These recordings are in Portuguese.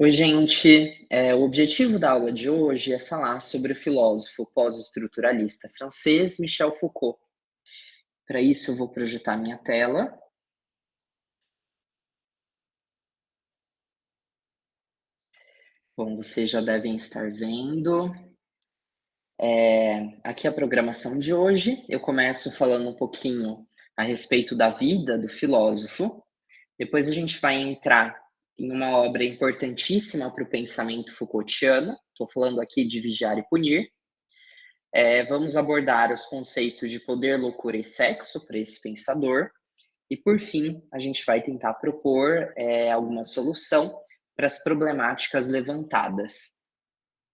Oi, gente. O objetivo da aula de hoje é falar sobre o filósofo pós-estruturalista francês Michel Foucault. Para isso, eu vou projetar minha tela. Bom, vocês já devem estar vendo. Aqui a programação de hoje. Eu começo falando um pouquinho a respeito da vida do filósofo. Depois a gente vai entrar em uma obra importantíssima para o pensamento Foucaultiano. Estou falando aqui de Vigiar e Punir. Vamos abordar os conceitos de poder, loucura e sexo para esse pensador. E, por fim, a gente vai tentar propor alguma solução para as problemáticas levantadas.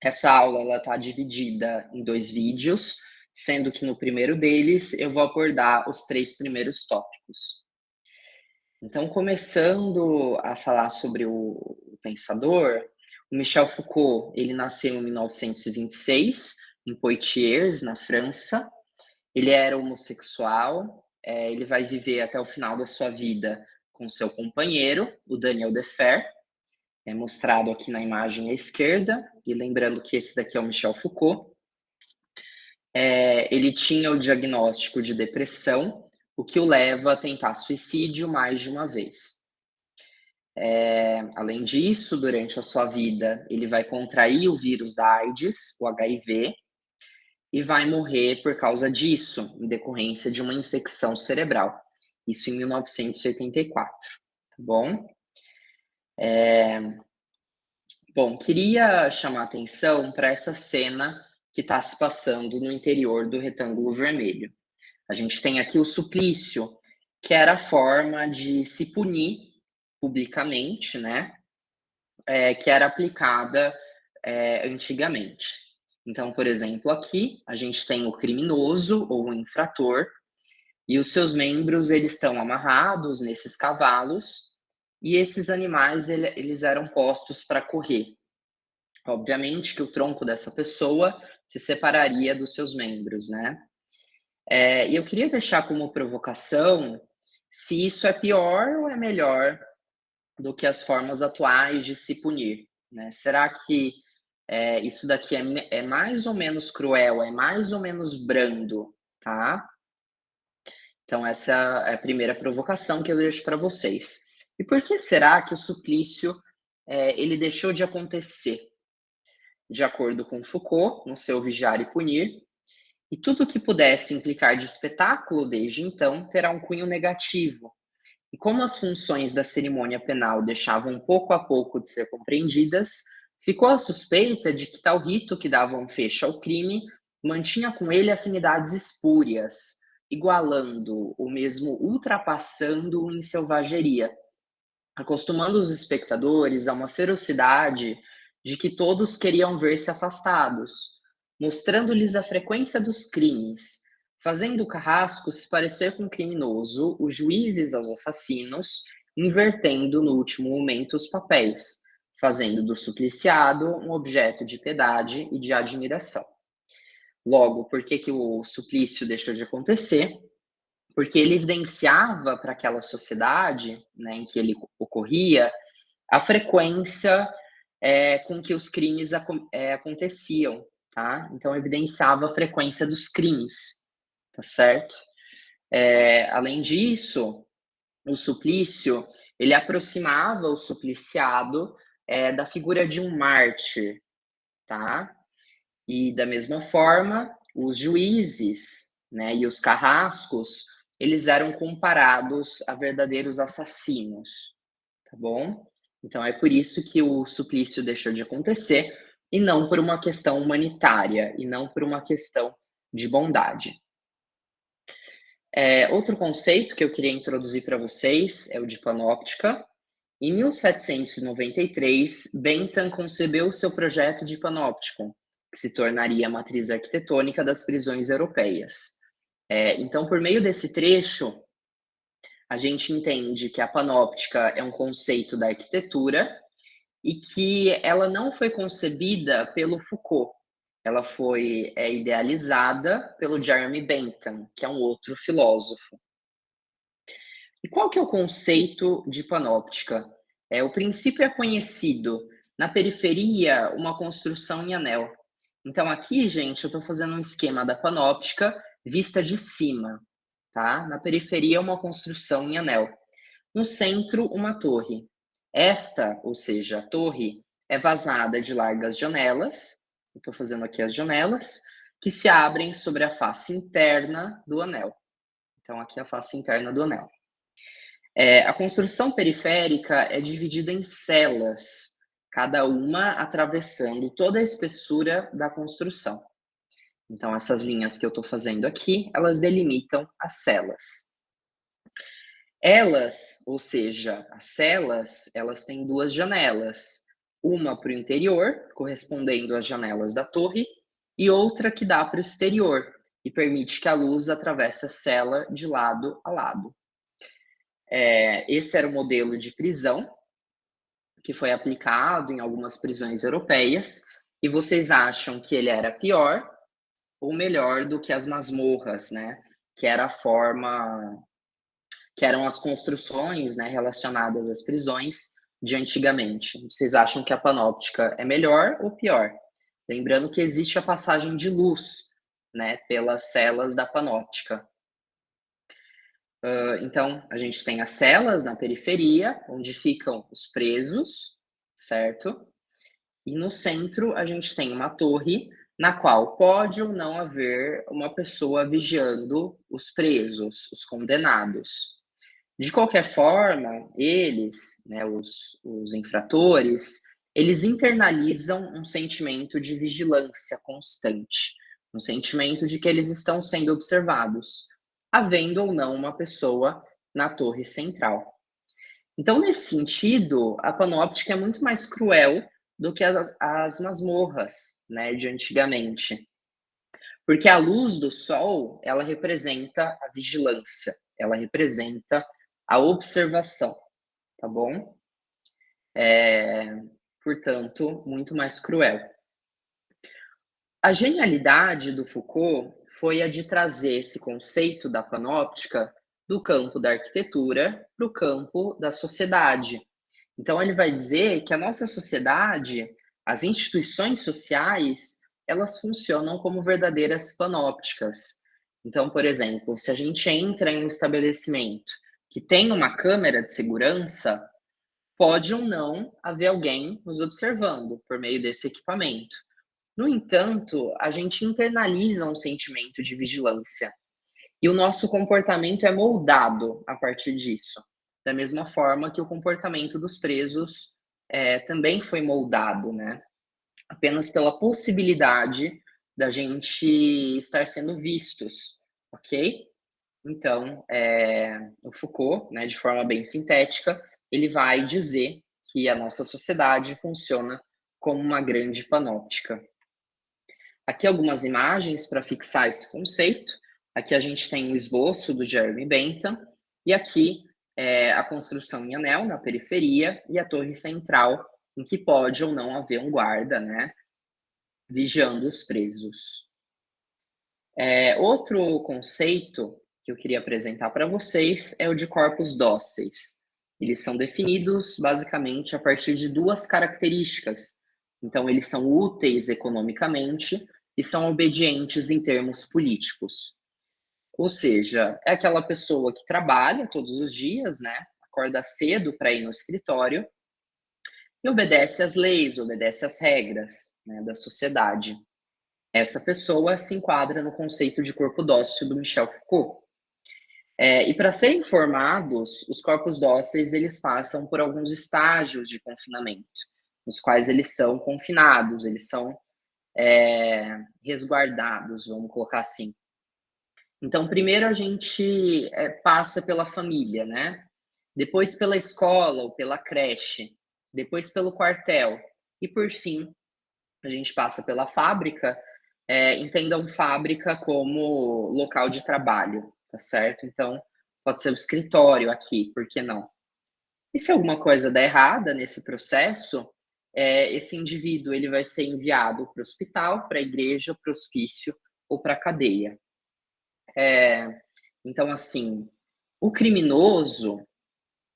Essa aula está dividida em 2 vídeos, sendo que no primeiro deles eu vou abordar os 3 primeiros tópicos. Então, começando a falar sobre o pensador, o Michel Foucault, ele nasceu em 1926, em Poitiers, na França. Ele era homossexual, ele vai viver até o final da sua vida com seu companheiro, o Daniel Defer, mostrado aqui na imagem à esquerda, e lembrando que esse daqui é o Michel Foucault. Ele tinha o diagnóstico de depressão, o que o leva a tentar suicídio mais de uma vez. Além disso, durante a sua vida, ele vai contrair o vírus da AIDS, o HIV, e vai morrer por causa disso, em decorrência de uma infecção cerebral. Isso em 1984, tá bom? Bom, queria chamar a atenção para essa cena que está se passando no interior do retângulo vermelho. A gente tem aqui o suplício, que era a forma de se punir publicamente, né? Que era aplicada antigamente. Então, por exemplo, aqui a gente tem o criminoso ou o infrator, e os seus membros eles estão amarrados nesses cavalos, e esses animais eles eram postos para correr. Obviamente que o tronco dessa pessoa se separaria dos seus membros, né? E eu queria deixar como provocação se isso é pior ou é melhor do que as formas atuais de se punir, né? Será que isso daqui é mais ou menos cruel, é mais ou menos brando, tá? Então essa é a primeira provocação que eu deixo para vocês. E por que será que o suplício ele deixou de acontecer? De acordo com Foucault, no seu Vigiar e Punir, e tudo que pudesse implicar de espetáculo desde então terá um cunho negativo. E como as funções da cerimônia penal deixavam pouco a pouco de ser compreendidas, ficou a suspeita de que tal rito que dava um fecho ao crime mantinha com ele afinidades espúrias, igualando, ou mesmo ultrapassando-o em selvageria, acostumando os espectadores a uma ferocidade de que todos queriam ver-se afastados, mostrando-lhes a frequência dos crimes, fazendo o carrasco se parecer com o criminoso, os juízes aos assassinos, invertendo no último momento os papéis, fazendo do supliciado um objeto de piedade e de admiração. Logo, por que o suplício deixou de acontecer? Porque ele evidenciava para aquela sociedade, né, em que ele ocorria, a frequência com que os crimes aconteciam, tá? Então, evidenciava a frequência dos crimes, tá certo? Além disso, o suplício, ele aproximava o supliciado da figura de um mártir, tá? E da mesma forma, os juízes, né, e os carrascos, eles eram comparados a verdadeiros assassinos, tá bom? Então é por isso que o suplício deixou de acontecer, e não por uma questão humanitária, e não por uma questão de bondade. Outro conceito que eu queria introduzir para vocês é o de panóptica. Em 1793, Bentham concebeu seu projeto de panóptico, que se tornaria a matriz arquitetônica das prisões europeias. Então, por meio desse trecho, a gente entende que a panóptica é um conceito da arquitetura e que ela não foi concebida pelo Foucault. Ela foi idealizada pelo Jeremy Bentham, que é um outro filósofo. E qual que é o conceito de panóptica? O princípio é conhecido, Na periferia, uma construção em anel. Então aqui, gente, eu estou fazendo um esquema da panóptica vista de cima, tá? Na periferia, uma construção em anel. No centro, uma torre. Esta, ou seja, a torre, é vazada de largas janelas, eu estou fazendo aqui as janelas, que se abrem sobre a face interna do anel. Então, aqui é a face interna do anel. A construção periférica é dividida em celas, cada uma atravessando toda a espessura da construção. Então, essas linhas que eu estou fazendo aqui, elas delimitam as celas. Elas, ou seja, as celas, elas têm duas janelas, uma para o interior, correspondendo às janelas da torre, e outra que dá para o exterior, e permite que a luz atravesse a cela de lado a lado. Esse era o modelo de prisão que foi aplicado em algumas prisões europeias, e vocês acham que ele era pior ou melhor do que as masmorras, né? Que era a forma, que eram as construções, né, relacionadas às prisões de antigamente. Vocês acham que a panóptica é melhor ou pior? Lembrando que existe a passagem de luz, né, pelas celas da panóptica. Então, a gente tem as celas na periferia, onde ficam os presos, certo? E no centro, a gente tem uma torre, na qual pode ou não haver uma pessoa vigiando os presos, os condenados. De qualquer forma, eles, né, os infratores, eles internalizam um sentimento de vigilância constante, um sentimento de que eles estão sendo observados, havendo ou não uma pessoa na torre central. Então, nesse sentido, a panóptica é muito mais cruel do que as masmorras, né, de antigamente. Porque a luz do sol, ela representa a vigilância, ela representa a observação, tá bom? Portanto, muito mais cruel. A genialidade do Foucault foi a de trazer esse conceito da panóptica do campo da arquitetura para o campo da sociedade. Então, ele vai dizer que a nossa sociedade, as instituições sociais, elas funcionam como verdadeiras panópticas. Então, por exemplo, se a gente entra em um estabelecimento que tem uma câmera de segurança, pode ou não haver alguém nos observando por meio desse equipamento. No entanto, a gente internaliza um sentimento de vigilância e o nosso comportamento é moldado a partir disso, da mesma forma que o comportamento dos presos também foi moldado, né? Apenas pela possibilidade da gente estar sendo vistos, ok? Então, o Foucault, né, de forma bem sintética, ele vai dizer que a nossa sociedade funciona como uma grande panóptica. Aqui algumas imagens para fixar esse conceito. Aqui a gente tem o esboço do Jeremy Bentham, e aqui a construção em anel na periferia e a torre central, em que pode ou não haver um guarda, né, vigiando os presos. Outro conceito que eu queria apresentar para vocês é o de corpos dóceis. Eles são definidos basicamente a partir de duas características. Então, eles são úteis economicamente e são obedientes em termos políticos. Ou seja, é aquela pessoa que trabalha todos os dias, né? Acorda cedo para ir no escritório e obedece às leis, obedece às regras, né, da sociedade. Essa pessoa se enquadra no conceito de corpo dócil do Michel Foucault. E para serem formados, os corpos dóceis eles passam por alguns estágios de confinamento, nos quais eles são confinados, eles são resguardados, vamos colocar assim. Então, primeiro a gente passa pela família, né? Depois pela escola ou pela creche, depois pelo quartel e, por fim, a gente passa pela fábrica. Entendam fábrica como local de trabalho, tá certo? Então, pode ser o escritório aqui, por que não? E se alguma coisa der errada nesse processo, esse indivíduo ele vai ser enviado para o hospital, para a igreja, para o hospício ou para a cadeia. Então, assim, o criminoso,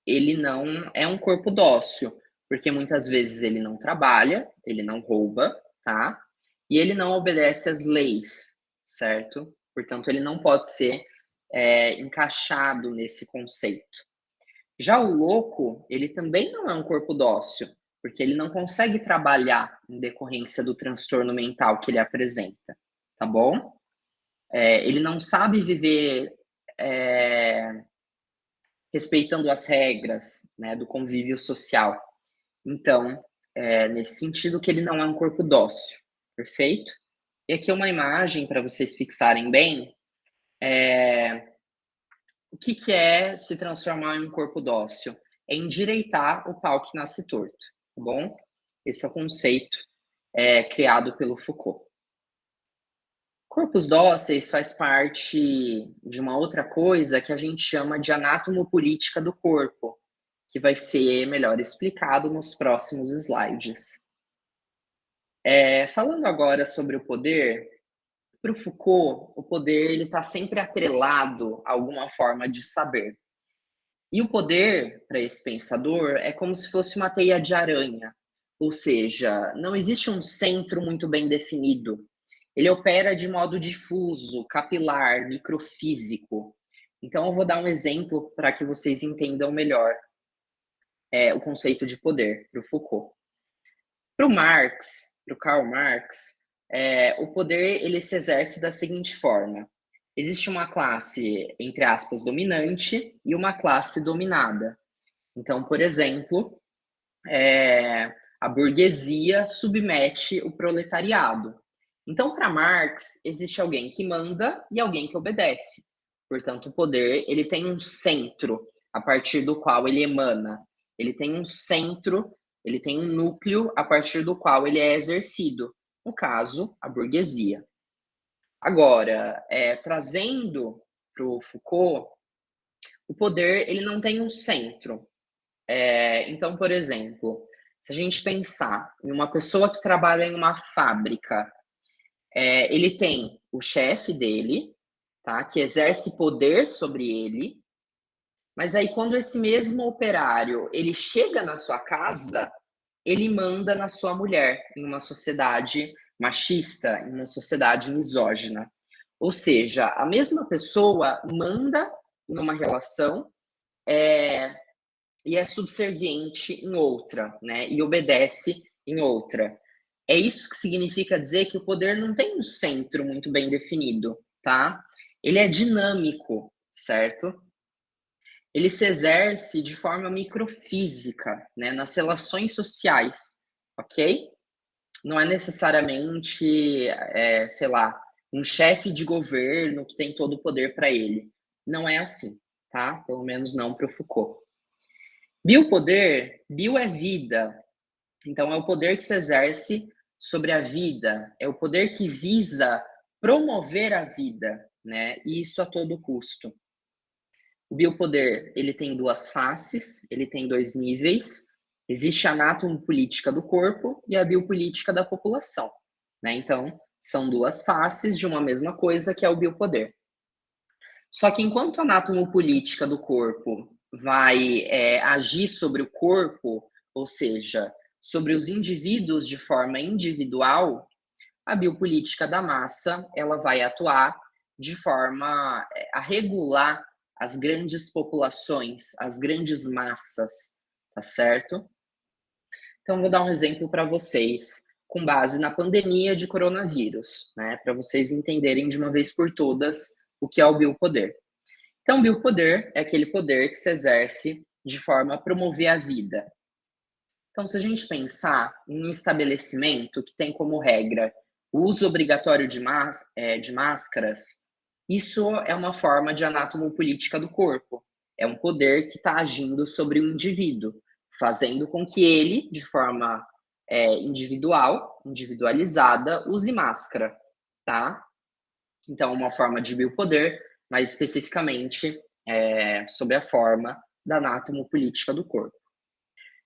ele não é um corpo dócil, porque muitas vezes ele não trabalha, ele não rouba, tá? E ele não obedece às leis, certo? Portanto, ele não pode ser encaixado nesse conceito. Já o louco, ele também não é um corpo dócil, porque ele não consegue trabalhar em decorrência do transtorno mental que ele apresenta, tá bom? Ele não sabe viver respeitando as regras, né, do convívio social. Então, nesse sentido que ele não é um corpo dócil, perfeito? E aqui uma imagem para vocês fixarem bem, o que que é se transformar em um corpo dócil? É endireitar o pau que nasce torto, tá bom? Esse é o conceito criado pelo Foucault. Corpos dóceis faz parte de uma outra coisa que a gente chama de anatomopolítica do corpo, que vai ser melhor explicado nos próximos slides. Falando agora sobre o poder, para o Foucault, o poder ele está sempre atrelado a alguma forma de saber. E o poder, para esse pensador, é como se fosse uma teia de aranha, ou seja, não existe um centro muito bem definido. Ele opera de modo difuso, capilar, microfísico. Então, eu vou dar um exemplo para que vocês entendam melhor o conceito de poder para o Foucault. Para o Marx, para o Karl Marx, o poder ele se exerce da seguinte forma: existe uma classe, entre aspas, dominante e uma classe dominada. Então, por exemplo, a burguesia submete o proletariado. Então, para Marx, existe alguém que manda e alguém que obedece. Portanto, o poder ele tem um centro a partir do qual ele emana. Ele tem um centro, ele tem um núcleo a partir do qual ele é exercido. No caso, a burguesia. Agora, trazendo para o Foucault, o poder ele não tem um centro. Então, por exemplo, se a gente pensar em uma pessoa que trabalha em uma fábrica, ele tem o chefe dele, tá, que exerce poder sobre ele, mas aí quando esse mesmo operário ele chega na sua casa, ele manda na sua mulher, em uma sociedade machista, em uma sociedade misógina. Ou seja, a mesma pessoa manda numa relação e é subserviente em outra, né? E obedece em outra. É isso que significa dizer que o poder não tem um centro muito bem definido, tá? Ele é dinâmico, certo? Ele se exerce de forma microfísica, né? Nas relações sociais, ok? Não é necessariamente, sei lá, um chefe de governo que tem todo o poder para ele. Não é assim, tá? Pelo menos não para o Foucault. Biopoder, bio é vida. Então, é o poder que se exerce sobre a vida, é o poder que visa promover a vida, né? E isso a todo custo. O biopoder, ele tem duas faces, ele tem dois níveis. Existe a anatomopolítica do corpo e a biopolítica da população, né? Então, são duas faces de uma mesma coisa que é o biopoder. Só que enquanto a anatomopolítica do corpo vai agir sobre o corpo, ou seja, sobre os indivíduos de forma individual, a biopolítica da massa ela vai atuar de forma a regular as grandes populações, as grandes massas, tá certo? Então, vou dar um exemplo para vocês, com base na pandemia de coronavírus, né, para vocês entenderem de uma vez por todas o que é o biopoder. Então, biopoder é aquele poder que se exerce de forma a promover a vida. Então, se a gente pensar em um estabelecimento que tem como regra o uso obrigatório de máscaras, isso é uma forma de anatomopolítica do corpo. É um poder que está agindo sobre o indivíduo, fazendo com que ele, de forma individual, individualizada, use máscara, tá? Então, uma forma de biopoder, mais especificamente sobre a forma da anatomopolítica do corpo.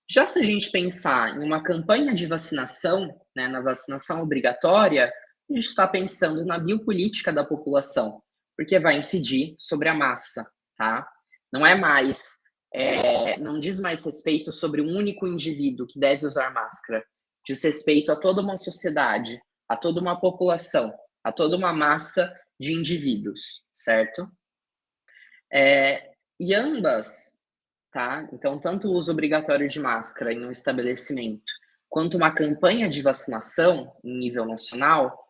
Já se a gente pensar em uma campanha de vacinação, né, na vacinação obrigatória, a gente está pensando na biopolítica da população, porque vai incidir sobre a massa, tá? Não é mais não diz mais respeito sobre um único indivíduo que deve usar máscara, diz respeito a toda uma sociedade, a toda uma população, a toda uma massa de indivíduos, certo? E ambas, tá? Então, tanto o uso obrigatório de máscara em um estabelecimento, quanto uma campanha de vacinação em nível nacional,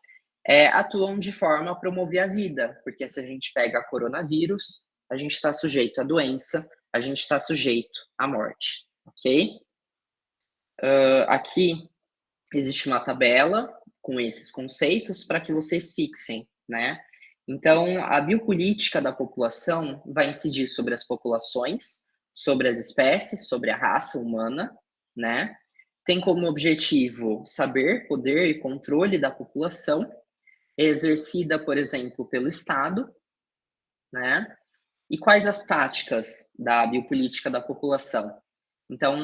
atuam de forma a promover a vida, porque se a gente pega coronavírus, a gente está sujeito à doença, a gente está sujeito à morte, ok? Aqui existe uma tabela com esses conceitos para que vocês fixem, né? Então, a biopolítica da população vai incidir sobre as populações, sobre as espécies, sobre a raça humana, né? Tem como objetivo saber, poder e controle da população, exercida, por exemplo, pelo Estado, né? E quais as táticas da biopolítica da população? Então,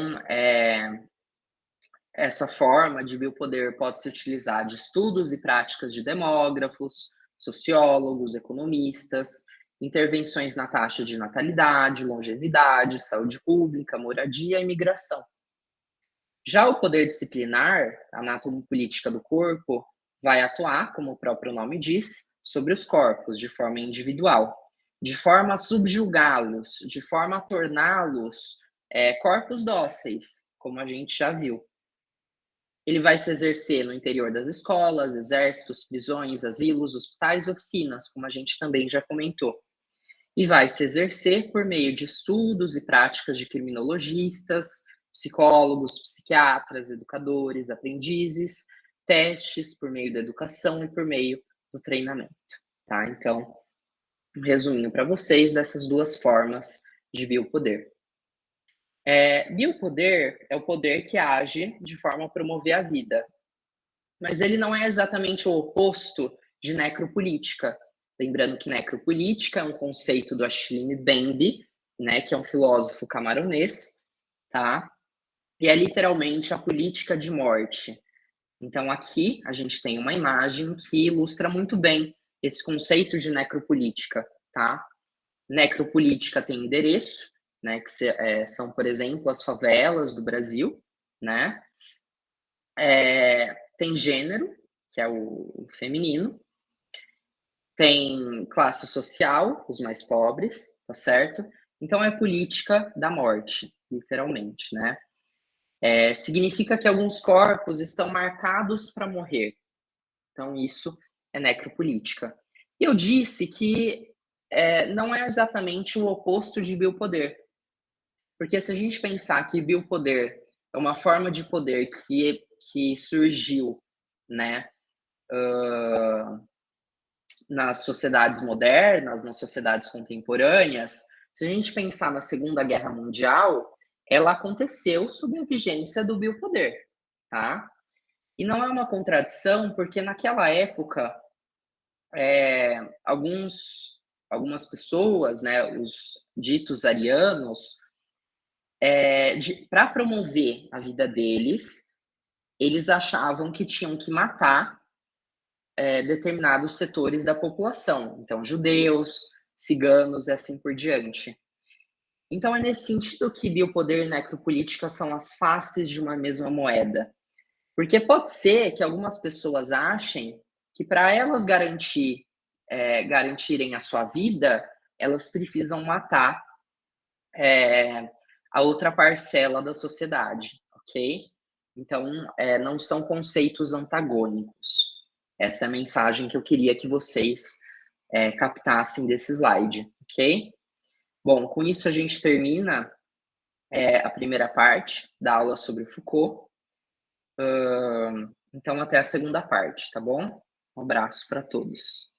essa forma de biopoder pode se utilizar de estudos e práticas de demógrafos, sociólogos, economistas, intervenções na taxa de natalidade, longevidade, saúde pública, moradia e migração. Já o poder disciplinar, a anatomopolítica do corpo, vai atuar, como o próprio nome diz, sobre os corpos, de forma individual, de forma a subjugá-los, de forma a torná-los corpos dóceis, como a gente já viu. Ele vai se exercer no interior das escolas, exércitos, prisões, asilos, hospitais e oficinas, como a gente também já comentou. E vai se exercer por meio de estudos e práticas de criminologistas, psicólogos, psiquiatras, educadores, aprendizes, testes por meio da educação e por meio do treinamento, tá? Então, um resuminho para vocês dessas duas formas de biopoder. Biopoder é o poder que age de forma a promover a vida, mas ele não é exatamente o oposto de necropolítica. Lembrando que necropolítica é um conceito do Achille Mbembe, né, que é um filósofo camaronês, tá? E é literalmente a política de morte. Então aqui a gente tem uma imagem que ilustra muito bem esse conceito de necropolítica, tá? Necropolítica tem endereço, né, que são, por exemplo, as favelas do Brasil, né? Tem gênero, que é o feminino, tem classe social, os mais pobres, tá certo? Então é política da morte, literalmente, né? Significa que alguns corpos estão marcados para morrer. Então isso é necropolítica. E eu disse que não é exatamente o oposto de biopoder. Porque se a gente pensar que biopoder é uma forma de poder que surgiu, né, nas sociedades modernas, nas sociedades contemporâneas, se a gente pensar na Segunda Guerra Mundial, ela aconteceu sob a vigência do biopoder, tá? E não é uma contradição, porque naquela época, algumas pessoas, né, os ditos arianos, para promover a vida deles, eles achavam que tinham que matar determinados setores da população, então judeus, ciganos e assim por diante. Então é nesse sentido que biopoder e necropolítica são as faces de uma mesma moeda. Porque pode ser que algumas pessoas achem que para elas garantirem a sua vida, elas precisam matar a outra parcela da sociedade, ok? Então, não são conceitos antagônicos. Essa é a mensagem que eu queria que vocês captassem desse slide, ok? Bom, com isso a gente termina a primeira parte da aula sobre Foucault. Então, até a segunda parte, tá bom? Um abraço para todos.